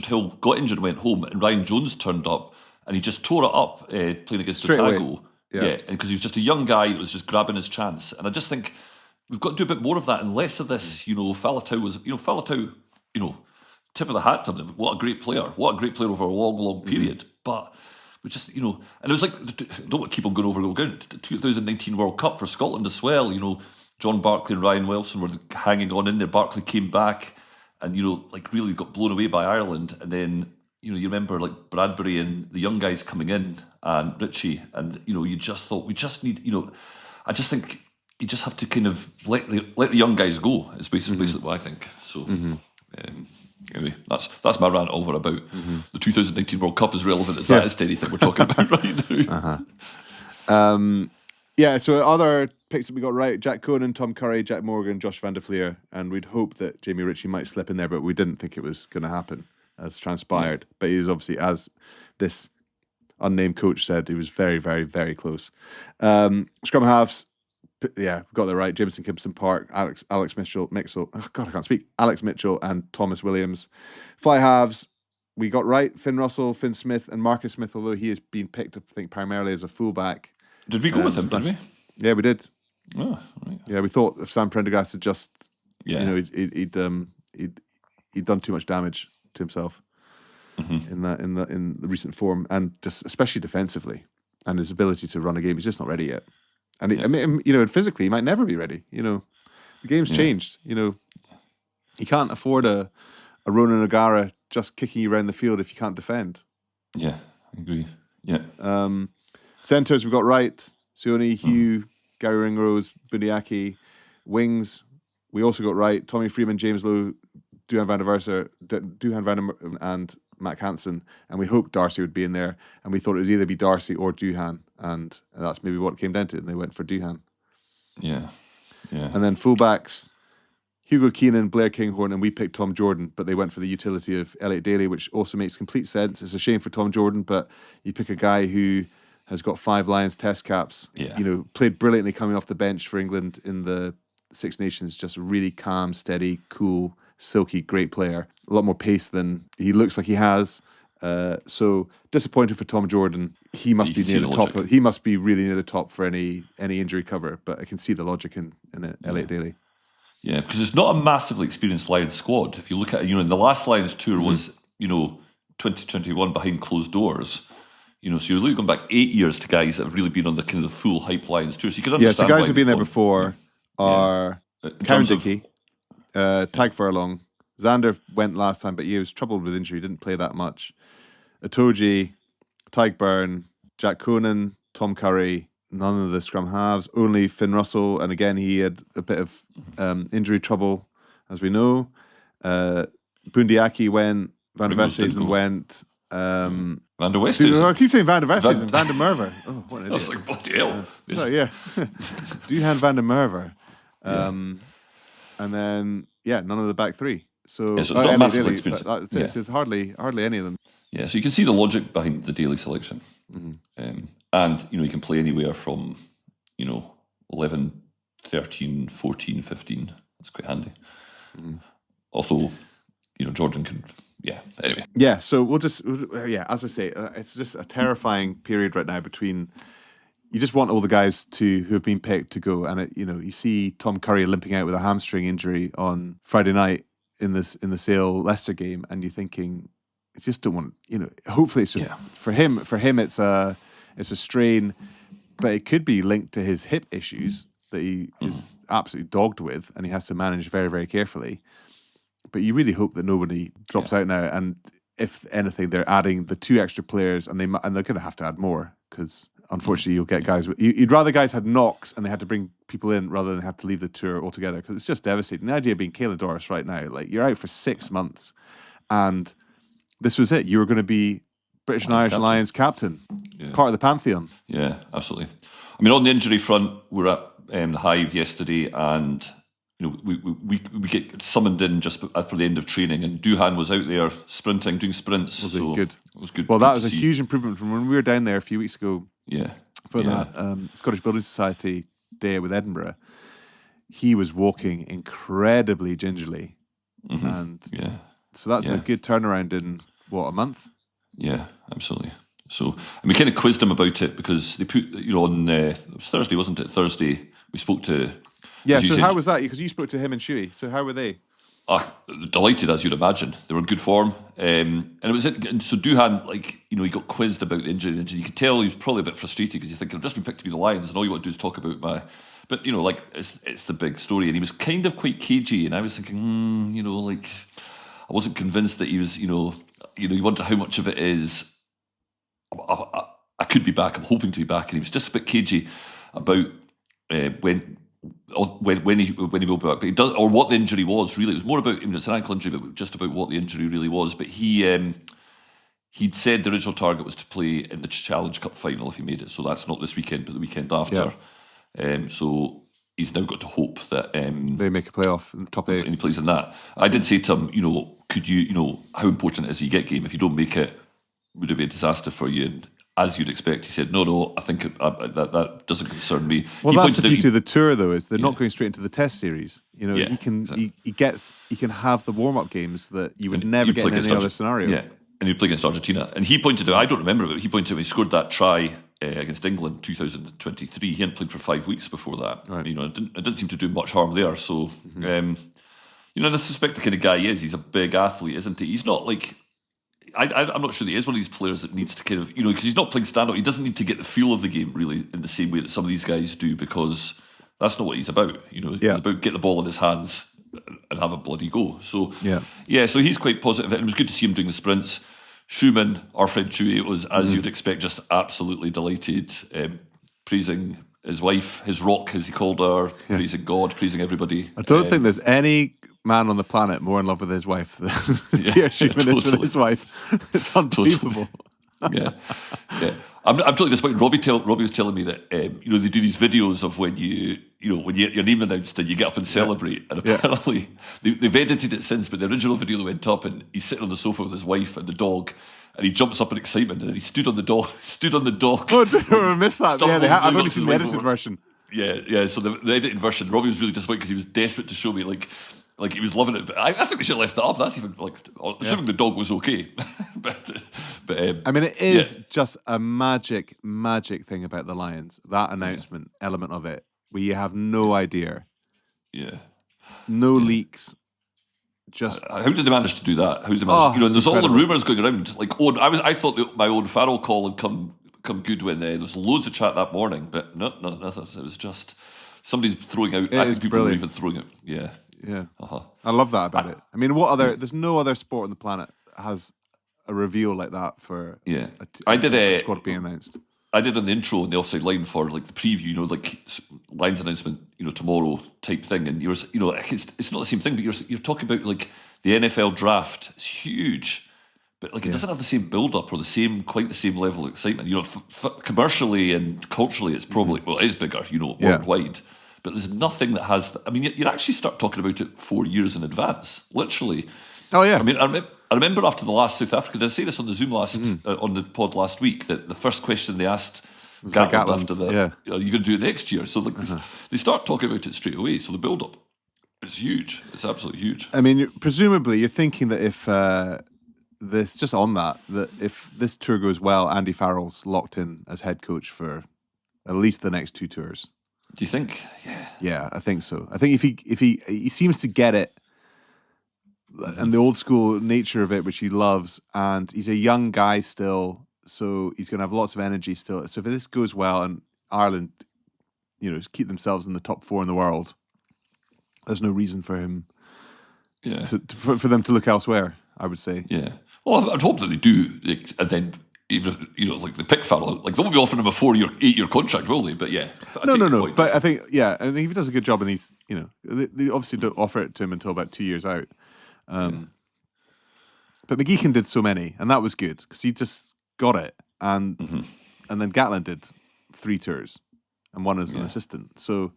Hill got injured and went home, and Ryan Jones turned up, and he just tore it up playing against Otago. Yeah, and because he was just a young guy that was just grabbing his chance. And I just think we've got to do a bit more of that and less of this. Faletau was Faletau. Tip of the hat to him. What a great player. What a great player over a long, long period. But we just, and it was like, don't want to keep on going over and over again. The 2019 World Cup for Scotland as well. John Barclay and Ryan Wilson were hanging on in there. Barclay came back and, really got blown away by Ireland. And then, you remember like Bradbury and the young guys coming in and Richie. And, you just thought, we just need, I just think you just have to kind of let the young guys go. Is basically what I think. So, anyway, that's my rant over about the 2019 World Cup, as relevant as that is to anything we're talking about right now. So other picks that we got right: Jack Conan, Tom Curry, Jack Morgan, Josh van der Fleer, and we'd hope that Jamie Ritchie might slip in there, but we didn't think it was going to happen, as transpired. But he was obviously, as this unnamed coach said, he was very, very, very close. Scrum halves. Yeah, got that right. Jameson, Gibson, Park, Alex Mitchell, Alex Mitchell and Thomas Williams. Fly halves, we got right. Finn Russell, Finn Smith, and Marcus Smith, although he has been picked, I think, primarily as a fullback. Did we go with him, did we? Yeah, we did. Oh, right. Yeah, we thought if Sam Prendergast had just, he'd done too much damage to himself in the recent form, and just especially defensively, and his ability to run a game. He's just not ready yet. And physically, he might never be ready. The game's changed. You can't afford a Ronan O'Gara just kicking you around the field if you can't defend. Yeah, I agree. Yeah. Centres, we got right. Sione, Hugh, Gary Ringrose, Bundiaki. Wings, we also got right. Tommy Freeman, James Lowe, Duhan van der and Mac Hansen, and we hoped Darcy would be in there, and we thought it would either be Darcy or Duhan, and that's maybe what it came down to, and they went for Duhan. Yeah. And then fullbacks, Hugo Keenan, Blair Kinghorn, and we picked Tom Jordan, but they went for the utility of Elliot Daly, which also makes complete sense. It's a shame for Tom Jordan, but you pick a guy who has got 5 Lions Test caps, played brilliantly coming off the bench for England in the Six Nations, just a really calm, steady, cool, silky, great player. A lot more pace than he looks like he has. So disappointed for Tom Jordan. He must be near the top. He must be really near the top for any injury cover. But I can see the logic in Elliot Daly. Yeah, because it's not a massively experienced Lions squad. If you look at it, in the last Lions tour was 2021 behind closed doors. So you're looking back 8 years to guys that have really been on the kind of the full hype Lions tour. So you can understand. So guys who've been there before are Karen Dickey, Tag Furlong. Xander went last time, but he was troubled with injury. He didn't play that much. Itoje, Tyke Byrne, Jack Conan, Tom Curry, none of the scrum halves, only Finn Russell, and again, he had a bit of injury trouble, as we know. Bundiaki went, Van der Westhuizen went. Van der Westhuizen? I keep saying Van der Westhuizen and Van der Merwe. Oh, what an idiot. That's like, bloody hell. Duhan van der Merwe. And then, none of the back three. So, it's not massively expensive. That's it. So it's hardly any of them. Yeah, so you can see the logic behind the Daily selection. And, you can play anywhere from, 11, 13, 14, 15. That's quite handy. Although, Jordan can, anyway. Yeah, so we'll just, as I say, it's just a terrifying period right now between, you just want all the guys who have been picked to go. And, you see Tom Curry limping out with a hamstring injury on Friday night in the Sale Leicester game, and you're thinking, I just don't want, hopefully it's just, for him it's a strain, but it could be linked to his hip issues that he is absolutely dogged with, and he has to manage very, very carefully. But you really hope that nobody drops out now, and if anything, they're adding the 2 extra players, and they're going to have to add more, because unfortunately, you'll get guys. You'd rather guys had knocks and they had to bring people in rather than have to leave the tour altogether, because it's just devastating. The idea of being Caelan Doris right now, like you're out for 6 months, and this was it. You were going to be British and Irish Lions captain, part of the pantheon. Yeah, absolutely. I mean, on the injury front, we're at the Hive yesterday, and we get summoned in just for the end of training, and Duhan was out there sprinting, doing sprints. Was it good? It was good. Well, that was a huge improvement from when we were down there a few weeks ago. Yeah, for that Scottish Building Society day with Edinburgh. He was walking incredibly gingerly, and so that's a good turnaround in a month. Yeah, absolutely. So, and we kind of quizzed him about it, because they put, on it was Thursday, wasn't it? Thursday, we spoke to. Yeah, so how was that? Because you spoke to him and Shuey. So how were they? Delighted, as you'd imagine. They were in good form. And it was and so Duhan, he got quizzed about the injury. You could tell he was probably a bit frustrated, because you think, I've just been picked to be the Lions, and all you want to do is talk about my. But, it's the big story. And he was kind of quite cagey. And I was thinking, I wasn't convinced that he was, you wonder how much of it is. I could be back. I'm hoping to be back. And he was just a bit cagey about when he will be back. But he does, or what the injury was, really. It was more about, it's an ankle injury, but just about what the injury really was. But he'd said the original target was to play in the Challenge Cup final if he made it. So that's not this weekend, but the weekend after. Yeah. So he's now got to hope that they make a playoff in the top 8. And he plays in that. I did say to him, could you, how important is it you get game? If you don't make it, would it be a disaster for you? And as you'd expect, he said, no, I think that doesn't concern me. Well, that's the beauty of the tour, though, is they're not going straight into the test series. He can have the warm-up games that you would never get in any other scenario. Yeah, and he'd play against Argentina. And he pointed out, I don't remember it, but he pointed out when he scored that try against England in 2023, he hadn't played for 5 weeks before that. Right. It didn't seem to do much harm there. So, I suspect the kind of guy he is. He's a big athlete, isn't he? He's not like... I'm not sure that he is one of these players that needs to kind of, because he's not playing stand-up. He doesn't need to get the feel of the game, really, in the same way that some of these guys do, because that's not what he's about. He's about get the ball in his hands and have a bloody go. So, so he's quite positive. And it was good to see him doing the sprints. Schumann, our friend Chewy, was, as you'd expect, just absolutely delighted, praising his wife, his rock, as he called her, praising God, praising everybody. I don't think there's any man on the planet more in love with his wife than Pierre Schumann is with his wife. It's unbelievable. Yeah. I'm totally disappointed. Robbie was telling me that they do these videos of when when your name announced and you get up and celebrate. And apparently they've edited it since, but the original video that went up and he's sitting on the sofa with his wife and the dog, and he jumps up in excitement and he stood on the dock. Oh, I missed that. Yeah, I've only seen the edited version. Yeah. So the edited version, Robbie was really disappointed because he was desperate to show me like he was loving it, but I think we should have left that up. That's even assuming the dog was okay. but I mean, it is just a magic thing about the Lions. That announcement element of it, where you have no idea. Yeah. No leaks. Just how did they manage to do that? How did they manage? There's all the rumours going around. I thought that my own Farrell call had come good when there was loads of chat that morning, but no, nothing. It was just somebody's throwing out. I think people were even throwing it. Yeah. Yeah, I love that about it. I mean, there's no other sport on the planet has a reveal like that for a squad being announced. I did on the intro on the Offside Line for the preview, Lions announcement, tomorrow type thing, and it's not the same thing, but you're talking about the NFL draft. It's huge, but it doesn't have the same build up or quite the same level of excitement. Commercially and culturally, it's probably it is bigger, worldwide. But there's nothing that has. I mean, you actually start talking about it 4 years in advance, literally. Oh yeah. I mean, I remember after the last South Africa. Did I say this on the Zoom on the pod last week? That the first question they asked Gatland after are you going to do it next year? So they start talking about it straight away. So the build up is huge. It's absolutely huge. I mean, presumably you're thinking that if if this tour goes well, Andy Farrell's locked in as head coach for at least the next 2 tours. Do you think? Yeah, I think so. I think if he seems to get it, and the old school nature of it, which he loves, and he's a young guy still, so he's going to have lots of energy still. So if this goes well, and Ireland, keep themselves in the top 4 in the world, there's no reason for him, for them to look elsewhere. I would say. Yeah. Well, I'd hope that they do, and then even like the pick Farrell, like they won't be offering him a 8-year contract, will they? But yeah, no. But I think he does a good job, and he's they obviously don't offer it to him until about 2 years out. But McGeechan did so many, and that was good because he just got it, and then Gatlin did 3 tours and 1 as an assistant. So,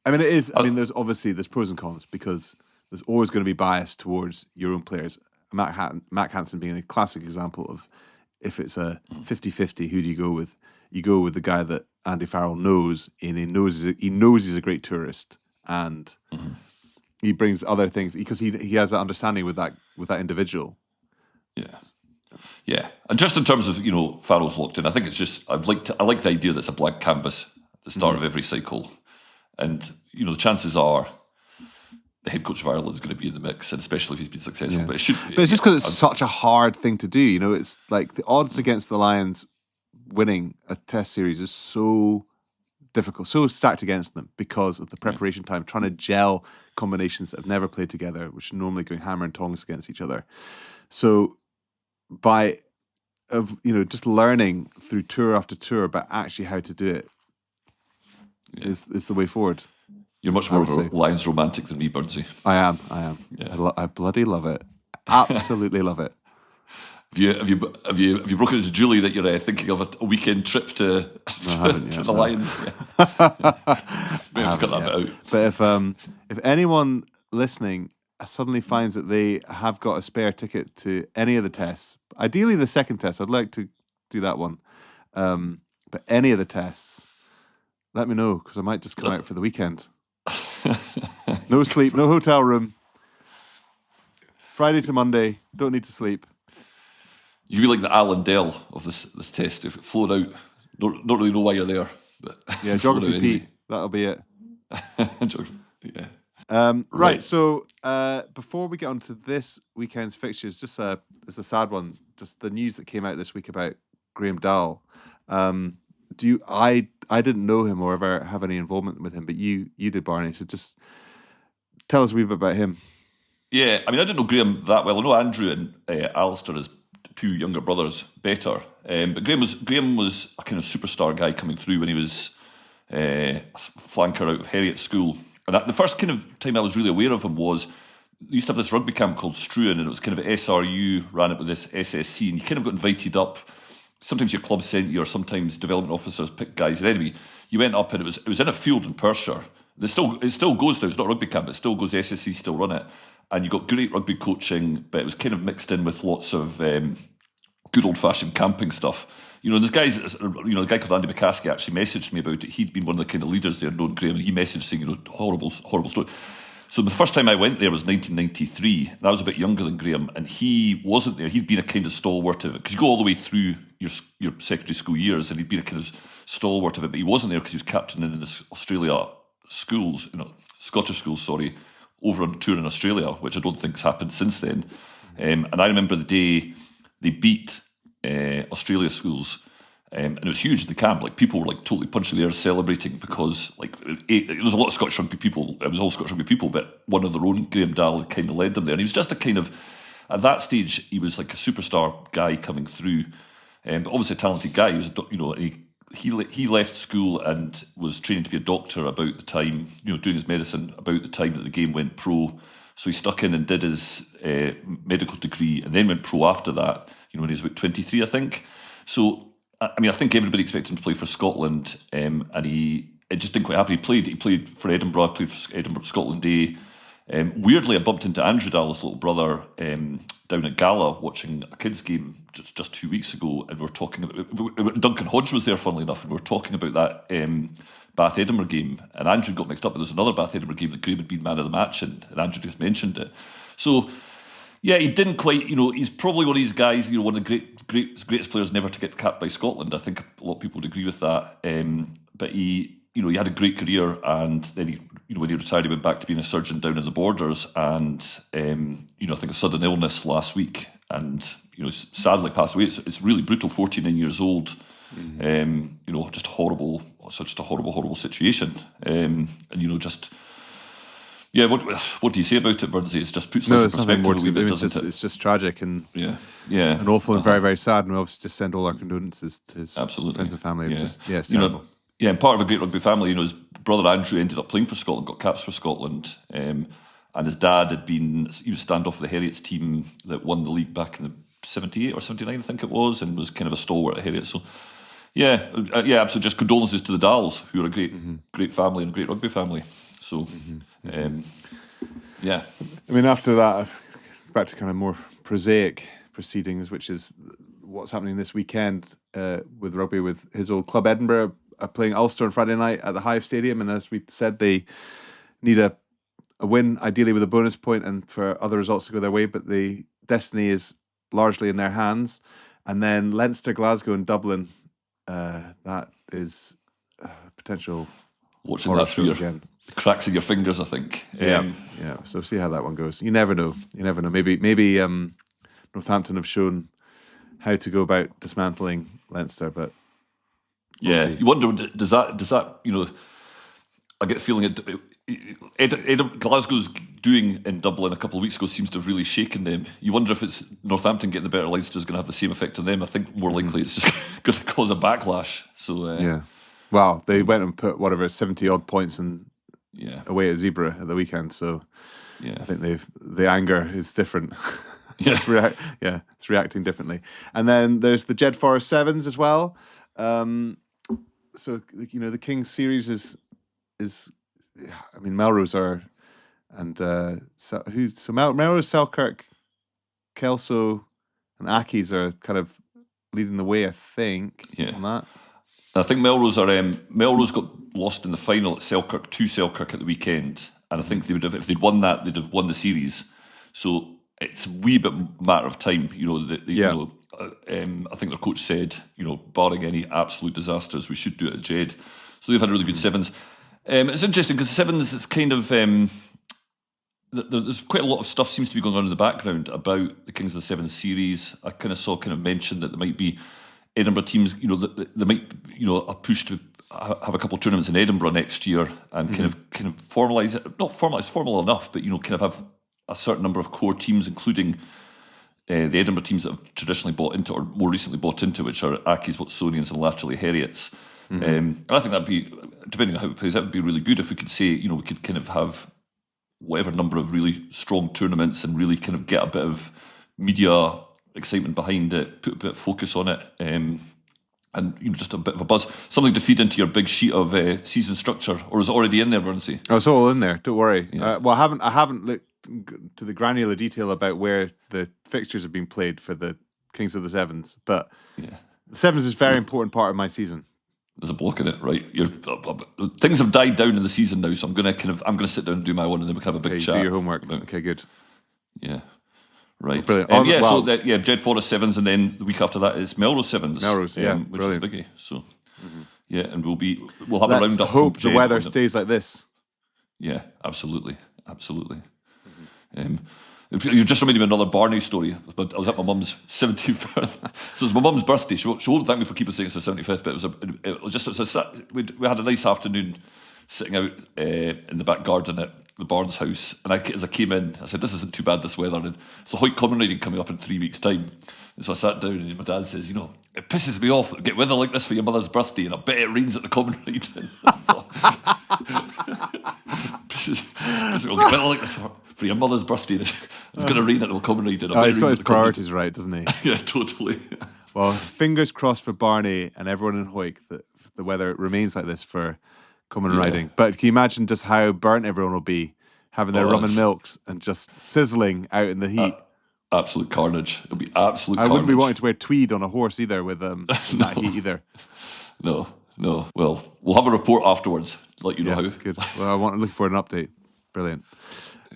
I mean, it is. I mean, there's pros and cons because there's always going to be bias towards your own players. Mac Hansen being a classic example of if it's a 50-50, who do you go with? You go with the guy that Andy Farrell knows, and he knows he's a great tourist, and he brings other things because he has that understanding with that individual. Yeah, and just in terms of Farrell's locked in, I think it's just I like the idea that it's a blank canvas at the start of every cycle, and the chances are the head coach of Ireland is going to be in the mix, and especially if he's been successful. Yeah. But it's just because it's such a hard thing to do. It's like the odds against the Lions winning a Test series is so difficult, so stacked against them because of the preparation time, trying to gel combinations that have never played together, which are normally going hammer and tongs against each other. So just learning through tour after tour about actually how to do it is the way forward. You're much more of a Lions romantic than me, Burnsy. I am. Yeah. I bloody love it. Absolutely love it. Have you broken it to Julie that you're thinking of a weekend trip to the Lions? We have to cut that bit out. But if anyone listening suddenly finds that they have got a spare ticket to any of the tests, ideally the second test, I'd like to do that one. But any of the tests, let me know because I might just come out for the weekend. No sleep, no hotel room. Friday to Monday, don't need to sleep. You be like the Alan Dell of this test. If it flowed out, don't really know why you're there. But yeah, geography P. That'll be it. Yeah. Right. So before we get on to this weekend's fixtures, it's a sad one. Just the news that came out this week about Graham Dahl. I didn't know him or ever have any involvement with him, but you did, Barney. So just tell us a wee bit about him. Yeah, I mean, I didn't know Graham that well. I know Andrew and Alistair as 2 younger brothers better, but Graham was a kind of superstar guy coming through when he was a flanker out of Heriot School. And the first kind of time I was really aware of him was they used to have this rugby camp called Struan, and it was kind of SRU ran it with this SSC, and you kind of got invited up. Sometimes your club sent you, or sometimes development officers picked guys. And anyway, you went up, and it was in a field in Perthshire. It still goes now. It's not a rugby camp. It still goes. SSC still run it, and you got great rugby coaching, but it was kind of mixed in with lots of good old fashioned camping stuff. And this guy's, a guy called Andy McCaskey actually messaged me about it. He'd been one of the kind of leaders there, known Graham, and he messaged saying, horrible story. So the first time I went there was 1993, and I was a bit younger than Graham, and he wasn't there. He'd been a kind of stalwart of it, because you go all the way through your secondary school years, and he'd been a kind of stalwart of it, but he wasn't there because he was captaining in this Australia schools, Scottish schools, over on tour in Australia, which I don't think's happened since then. And I remember the day they beat Australia schools, and it was huge in the camp. Like, people were like totally punching the air, celebrating, because it was a lot of Scottish rugby people. It was all Scottish rugby people, but one of their own, Graham Dahl, had kind of led them there. And he was just a kind of, at that stage, he was like a superstar guy coming through, but obviously a talented guy. He was, he left school and was training to be a doctor about the time, doing his medicine about the time that the game went pro. So he stuck in and did his medical degree, and then went pro after that, when he was about 23, I think. So, I mean, I think everybody expected him to play for Scotland, and it just didn't quite happen. He played for Edinburgh, played for Edinburgh Scotland Day. Weirdly, I bumped into Andrew Dahl's little brother down at Gala watching a kids' game just 2 weeks ago, and we were talking about, Duncan Hodge was there, funnily enough, and we were talking about that Bath Edinburgh game, and Andrew got mixed up. There was another Bath Edinburgh game that Graham had been man of the match, and Andrew just mentioned it. So, yeah, he didn't quite, he's probably one of these guys, one of the greatest players never to get capped by Scotland. I think a lot of people would agree with that. But he had a great career, and then when he retired, he went back to being a surgeon down in the Borders, and I think a sudden illness last week, and sadly passed away. It's really brutal. 49 years old. Just horrible, such a horrible situation. And just Yeah, what do you say about it, Burnsy? It just puts no, life in it's nothing perspective more a to wee it. bit, doesn't it? It's just tragic and and awful and very, very sad. And we obviously just send all our condolences to his absolutely friends and family. Yeah. It's terrible. And part of a great rugby family. His brother Andrew ended up playing for Scotland, got caps for Scotland, and his dad he was standoff for the Heriots team that won the league back in the 78 or 79, I think it was, and was kind of a stalwart at Heriots. So. Absolutely. Just condolences to the Dalles, who are a great family and a great rugby family. So, I mean, after that, back to kind of more prosaic proceedings, which is what's happening this weekend with rugby, with his old club Edinburgh playing Ulster on Friday night at the Hive Stadium, and as we said, they need a win, ideally with a bonus point, and for other results to go their way. But the destiny is largely in their hands. And then Leinster, Glasgow, and Dublin. That is potential. Watching that through your cracks in your fingers, I think. So see how that one goes. You never know. Maybe Northampton have shown how to go about dismantling Leinster, but you wonder, does that I get the feeling Glasgow's doing in Dublin a couple of weeks ago seems to have really shaken them. You wonder if it's Northampton getting the better Leinster is going to have the same effect on them. I think more likely it's just going to cause a backlash. So well, they went and put 70 odd points away at Zebra at the weekend. So I think the anger is different. It's reacting differently. And then there's the Jed Forest Sevens as well. So the King's series is I mean, Melrose are, and Melrose, Selkirk, Kelso, and Accies are kind of leading the way, I think. On that. I think Melrose got lost in the final at Selkirk to Selkirk at the weekend, and I think they would have, if they'd won that, they'd have won the series. So it's a wee bit matter of time, I think their coach said, barring any absolute disasters, we should do it at Jed. So they've had really good sevens. It's interesting because sevens, it's kind of there's quite a lot of stuff seems to be going on in the background about the Kings of the Sevens series. I kind of mentioned that there might be Edinburgh teams, that there might a push to have a couple of tournaments in Edinburgh next year and kind of formalise it. Not formalise, formal enough, but kind of have a certain number of core teams, including the Edinburgh teams that have traditionally bought into or more recently bought into, which are Accies, Watsonians, and laterally Heriots. And I think that'd be, depending on how it plays, that would be really good if we could say, we could kind of have whatever number of really strong tournaments and really kind of get a bit of media excitement behind it, put a bit of focus on it, and just a bit of a buzz, something to feed into your big sheet of season structure. Or is it already in there, Bernsey? Oh, it's all in there. Don't worry. Yeah. I haven't looked to the granular detail about where the fixtures have been played for the Kings of the Sevens, but the Sevens is a very important part of my season. There's a block in it, right? Things have died down in the season now, so I'm gonna sit down and do my one, and then we can have a big chat. Do your homework. Okay, good. Yeah, right. Brilliant. Jed Forest Sevens, and then the week after that is Melrose Sevens. Which brilliant. Is a biggie. So, and we'll have a round up. Hope the weather stays like this. Yeah, absolutely. You just reminded me of another Barney story. But I was at my mum's 75th. So it was my mum's birthday. She won't thank me for keeping saying it's her 75th, but we had a nice afternoon sitting out in the back garden at the Barnes house. And as I came in, I said, "This isn't too bad, this weather." And it's the Hoyt Common riding coming up in 3 weeks' time. And so I sat down, and my dad says, "It pisses me off to get weather like this for your mother's birthday, and I bet it rains at the Common riding." We'll get weather like this for your mother's birthday. It's going to rain at the Common riding. He's got his priorities right, doesn't he? Yeah, totally. Well, fingers crossed for Barney and everyone in Hoyk that the weather remains like this for Common riding. But can you imagine just how burnt everyone will be having their rum and milks and just sizzling out in the heat? Absolute carnage. It'll be absolute carnage. I wouldn't be wanting to wear tweed on a horse either with that heat either. No. Well, we'll have a report afterwards to let you know how. Good. Well, I want to look for an update. Brilliant.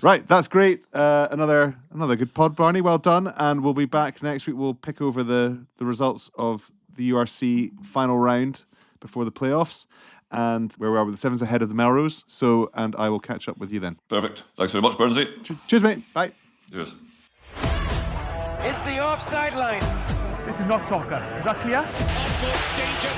Right, that's great. Another good pod, Barney. Well done. And we'll be back next week. We'll pick over the results of the URC final round before the playoffs and where we are with the Sevens ahead of the Melrose. And I will catch up with you then. Perfect. Thanks very much, Bernsey. Cheers, mate. Bye. Cheers. It's the offside line. This is not soccer. Is that clear? Almost danger.